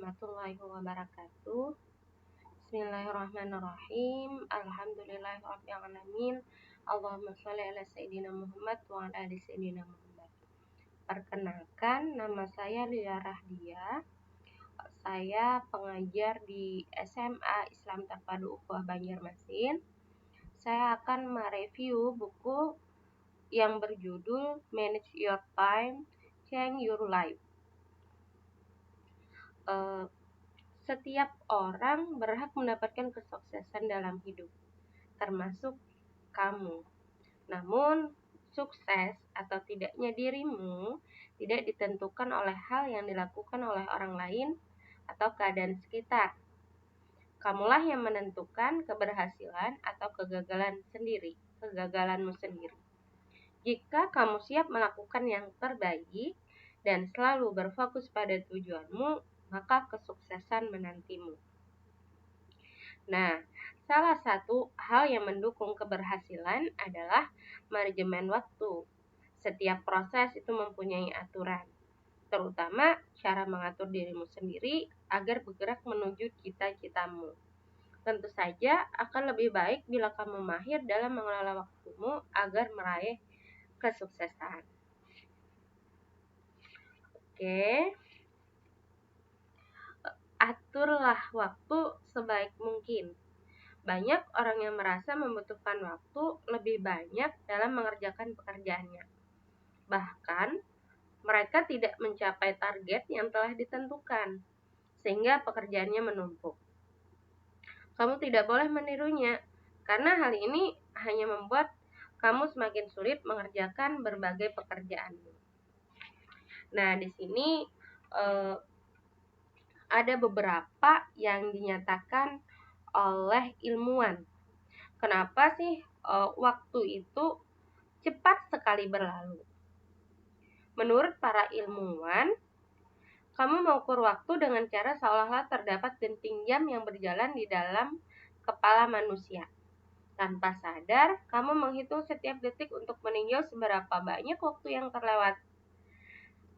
warahmatullahi wabarakatuh. Bismillahirrahmanirrahim. Alhamdulillahirrahmanirrahim. Allahumma sholli ala Sayyidina Muhammad wa ala ali Sayyidina Muhammad. Perkenalkan, nama saya Lia Rahdia. Saya pengajar di SMA Islam Terpadu Ukhuwah Banjarmasin. Saya akan mereview buku yang berjudul Manage Your Time, Change Your Life. Setiap orang berhak mendapatkan kesuksesan dalam hidup, termasuk kamu. Namun, sukses atau tidaknya dirimu tidak ditentukan oleh hal yang dilakukan oleh orang lain atau keadaan sekitar. Kamulah yang menentukan keberhasilan atau kegagalanmu sendiri. Jika kamu siap melakukan yang terbaik dan selalu berfokus pada tujuanmu, maka kesuksesan menantimu. Nah, salah satu hal yang mendukung keberhasilan adalah manajemen waktu. Setiap proses itu mempunyai aturan, terutama cara mengatur dirimu sendiri agar bergerak menuju cita-citamu. Tentu saja akan lebih baik bila kamu mahir dalam mengelola waktumu agar meraih kesuksesan. Oke. Aturlah waktu sebaik mungkin. Banyak orang yang merasa membutuhkan waktu lebih banyak dalam mengerjakan pekerjaannya. Bahkan, mereka tidak mencapai target yang telah ditentukan, sehingga pekerjaannya menumpuk. Kamu tidak boleh menirunya, karena hal ini hanya membuat kamu semakin sulit mengerjakan berbagai pekerjaan. Nah, di sini ada beberapa yang dinyatakan oleh ilmuwan. Kenapa sih waktu itu cepat sekali berlalu? Menurut para ilmuwan, kamu mengukur waktu dengan cara seolah-olah terdapat denting jam yang berjalan di dalam kepala manusia. Tanpa sadar, kamu menghitung setiap detik untuk meninjau seberapa banyak waktu yang terlewat.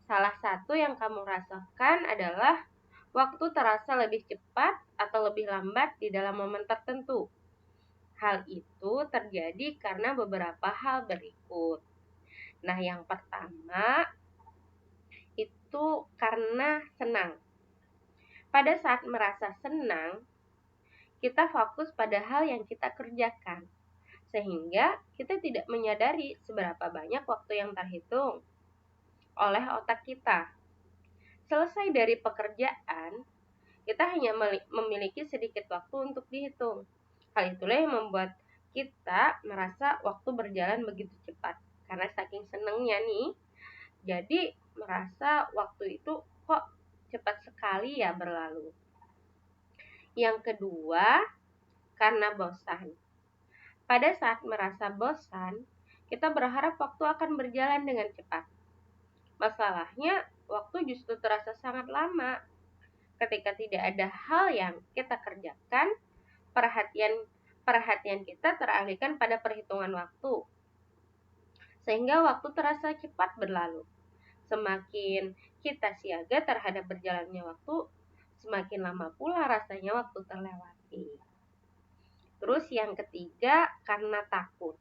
Salah satu yang kamu rasakan adalah waktu terasa lebih cepat atau lebih lambat di dalam momen tertentu. Hal itu terjadi karena beberapa hal berikut. Nah, yang pertama itu karena senang. Pada saat merasa senang, kita fokus pada hal yang kita kerjakan, sehingga kita tidak menyadari seberapa banyak waktu yang terhitung oleh otak kita. Selesai dari pekerjaan, kita hanya memiliki sedikit waktu untuk dihitung. Hal itulah yang membuat kita merasa waktu berjalan begitu cepat. Karena saking senangnya nih, jadi merasa waktu itu kok cepat sekali ya berlalu. Yang kedua, karena bosan. Pada saat merasa bosan, kita berharap waktu akan berjalan dengan cepat. Masalahnya, waktu justru terasa sangat lama. Ketika tidak ada hal yang kita kerjakan, perhatian kita teralihkan pada perhitungan waktu, sehingga waktu terasa cepat berlalu. Semakin kita siaga terhadap berjalannya waktu, semakin lama pula rasanya waktu terlewati. Terus yang ketiga, karena takut.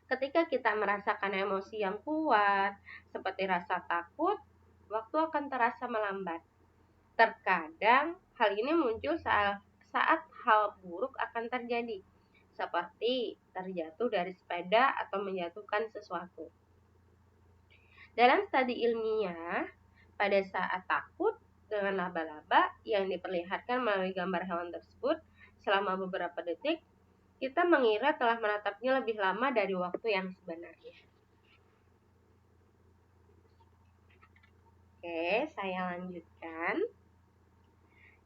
Ketika kita merasakan emosi yang kuat, seperti rasa takut, waktu akan terasa melambat. Terkadang hal ini muncul saat hal buruk akan terjadi, seperti terjatuh dari sepeda atau menjatuhkan sesuatu. Dalam studi ilmiah, pada saat takut dengan laba-laba yang diperlihatkan melalui gambar hewan tersebut selama beberapa detik, kita mengira telah menatapnya lebih lama dari waktu yang sebenarnya. Oke, saya lanjutkan.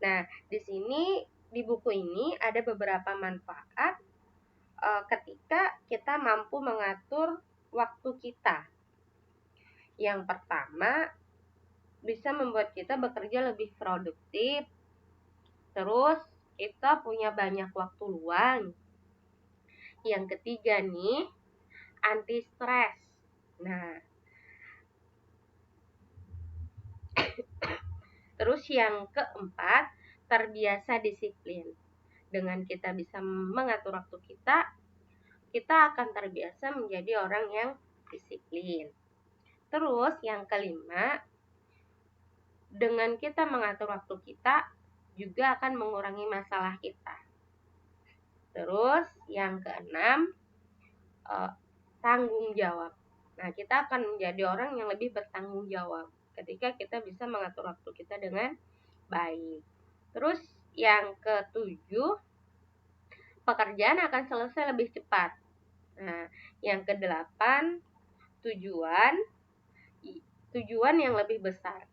Nah, di sini di buku ini ada beberapa manfaat ketika kita mampu mengatur waktu kita. Yang pertama, bisa membuat kita bekerja lebih produktif. Terus, kita punya banyak waktu luang. Yang ketiga nih, anti stres. Nah, Terus yang keempat, terbiasa disiplin. Dengan kita bisa mengatur waktu kita akan terbiasa menjadi orang yang disiplin. Terus yang kelima, dengan kita mengatur waktu kita juga akan mengurangi masalah kita. Terus yang keenam, tanggung jawab. Nah, kita akan menjadi orang yang lebih bertanggung jawab ketika kita bisa mengatur waktu kita dengan baik. Terus yang ketujuh, pekerjaan akan selesai lebih cepat. Nah, yang kedelapan, tujuan yang lebih besar.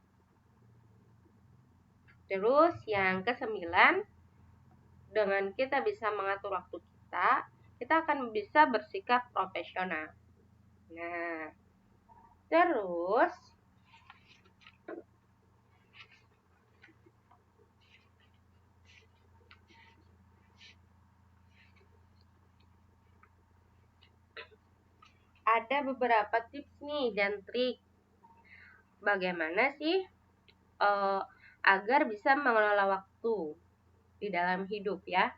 Terus yang kesembilan, dengan kita bisa mengatur waktu kita akan bisa bersikap profesional. Nah, terus ada beberapa tips nih dan trik bagaimana sih agar bisa mengelola waktu di dalam hidup ya.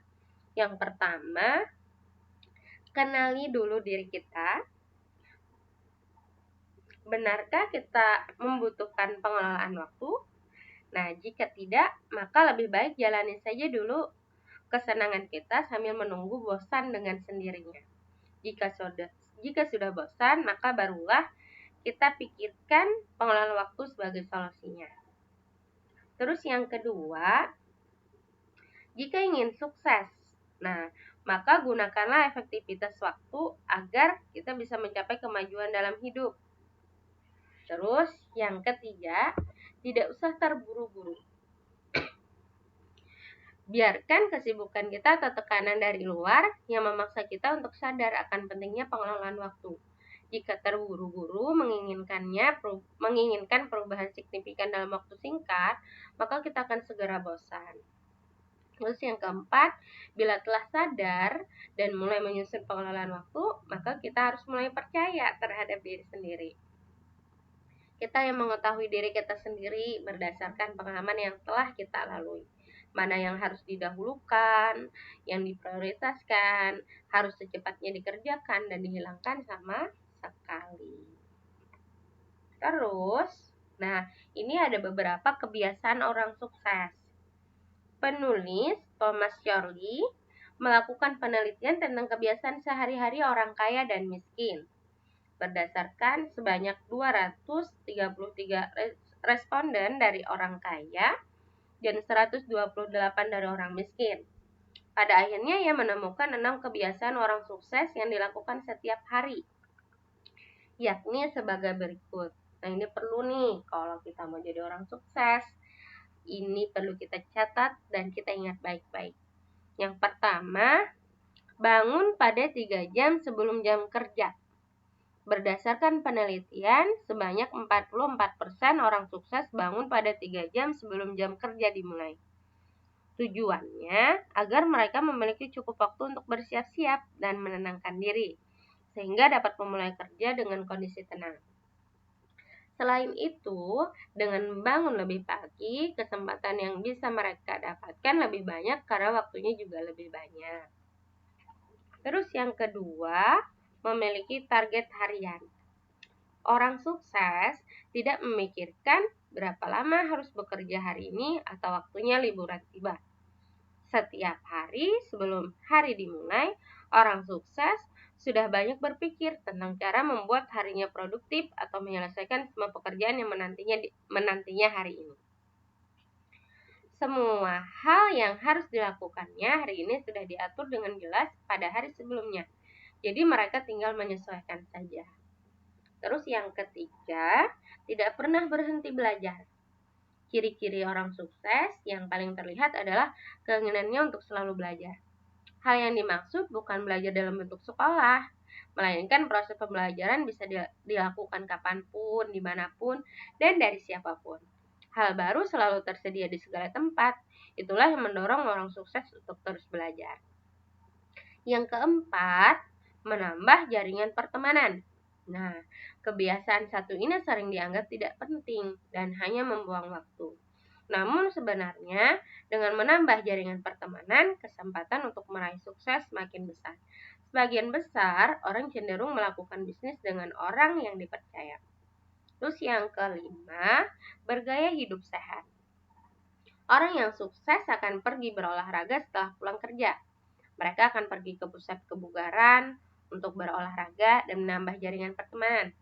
Yang pertama, kenali dulu diri kita. Benarkah kita membutuhkan pengelolaan waktu? Nah, jika tidak, maka lebih baik jalani saja dulu kesenangan kita sambil menunggu bosan dengan sendirinya. Jika sudah bosan, maka barulah kita pikirkan pengelolaan waktu sebagai solusinya. Terus yang kedua, jika ingin sukses, nah, maka gunakanlah efektivitas waktu agar kita bisa mencapai kemajuan dalam hidup. Terus yang ketiga, tidak usah terburu-buru. Biarkan kesibukan kita atau tekanan dari luar yang memaksa kita untuk sadar akan pentingnya pengelolaan waktu. Jika terburu-buru menginginkan perubahan signifikan dalam waktu singkat, maka kita akan segera bosan. Terus yang keempat, bila telah sadar dan mulai menyusun pengelolaan waktu, maka kita harus mulai percaya terhadap diri sendiri. Kita yang mengetahui diri kita sendiri berdasarkan pengalaman yang telah kita lalui. Mana yang harus didahulukan, yang diprioritaskan, harus secepatnya dikerjakan dan dihilangkan sama sekali. Terus, nah ini ada beberapa kebiasaan orang sukses. Penulis Thomas Shelby melakukan penelitian tentang kebiasaan sehari-hari orang kaya dan miskin. Berdasarkan sebanyak 233 responden dari orang kaya dan 128 dari orang miskin. Pada akhirnya ia menemukan 6 kebiasaan orang sukses yang dilakukan setiap hari, yakni sebagai berikut. Nah, ini perlu nih kalau kita mau jadi orang sukses. Ini perlu kita catat dan kita ingat baik-baik. Yang pertama, bangun pada 3 jam sebelum jam kerja. Berdasarkan penelitian, sebanyak 44% orang sukses bangun pada 3 jam sebelum jam kerja dimulai. Tujuannya agar mereka memiliki cukup waktu untuk bersiap-siap dan menenangkan diri, sehingga dapat memulai kerja dengan kondisi tenang. Selain itu, dengan membangun lebih pagi, kesempatan yang bisa mereka dapatkan lebih banyak karena waktunya juga lebih banyak. Terus yang kedua, memiliki target harian. Orang sukses tidak memikirkan berapa lama harus bekerja hari ini atau waktunya liburan tiba. Setiap hari sebelum hari dimulai, orang sukses sudah banyak berpikir tentang cara membuat harinya produktif atau menyelesaikan semua pekerjaan yang menantinya hari ini. Semua hal yang harus dilakukannya hari ini sudah diatur dengan jelas pada hari sebelumnya. Jadi mereka tinggal menyesuaikan saja. Terus yang ketiga, tidak pernah berhenti belajar. Ciri-ciri orang sukses yang paling terlihat adalah keinginannya untuk selalu belajar. Hal yang dimaksud bukan belajar dalam bentuk sekolah, melainkan proses pembelajaran bisa dilakukan kapanpun, dimanapun, dan dari siapapun. Hal baru selalu tersedia di segala tempat. Itulah yang mendorong orang sukses untuk terus belajar. Yang keempat, menambah jaringan pertemanan. Nah, kebiasaan satu ini sering dianggap tidak penting dan hanya membuang waktu. Namun sebenarnya dengan menambah jaringan pertemanan, kesempatan untuk meraih sukses makin besar. Sebagian besar orang cenderung melakukan bisnis dengan orang yang dipercaya. Terus yang kelima, bergaya hidup sehat. Orang yang sukses akan pergi berolahraga setelah pulang kerja. Mereka akan pergi ke pusat kebugaran untuk berolahraga dan menambah jaringan pertemanan.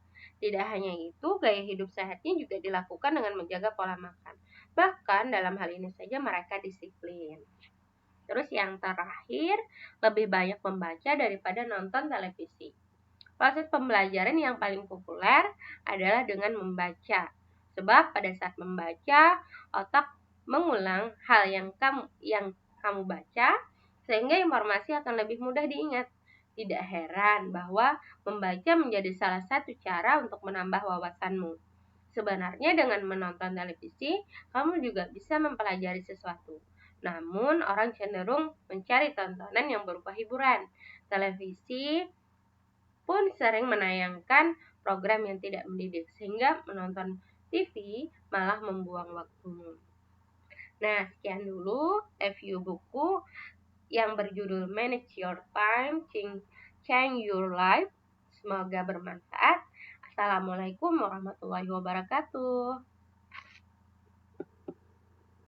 Tidak hanya itu, gaya hidup sehatnya juga dilakukan dengan menjaga pola makan. Bahkan dalam hal ini saja mereka disiplin. Terus yang terakhir, lebih banyak membaca daripada nonton televisi. Proses pembelajaran yang paling populer adalah dengan membaca. Sebab pada saat membaca, otak mengulang hal yang kamu baca sehingga informasi akan lebih mudah diingat. Tidak heran bahwa membaca menjadi salah satu cara untuk menambah wawasanmu. Sebenarnya dengan menonton televisi, kamu juga bisa mempelajari sesuatu. Namun, orang cenderung mencari tontonan yang berupa hiburan. Televisi pun sering menayangkan program yang tidak mendidik, sehingga menonton TV malah membuang waktumu. Nah, sekian dulu review buku yang berjudul Manage Your Time, Change Your Life. Semoga bermanfaat. Assalamualaikum warahmatullahi wabarakatuh.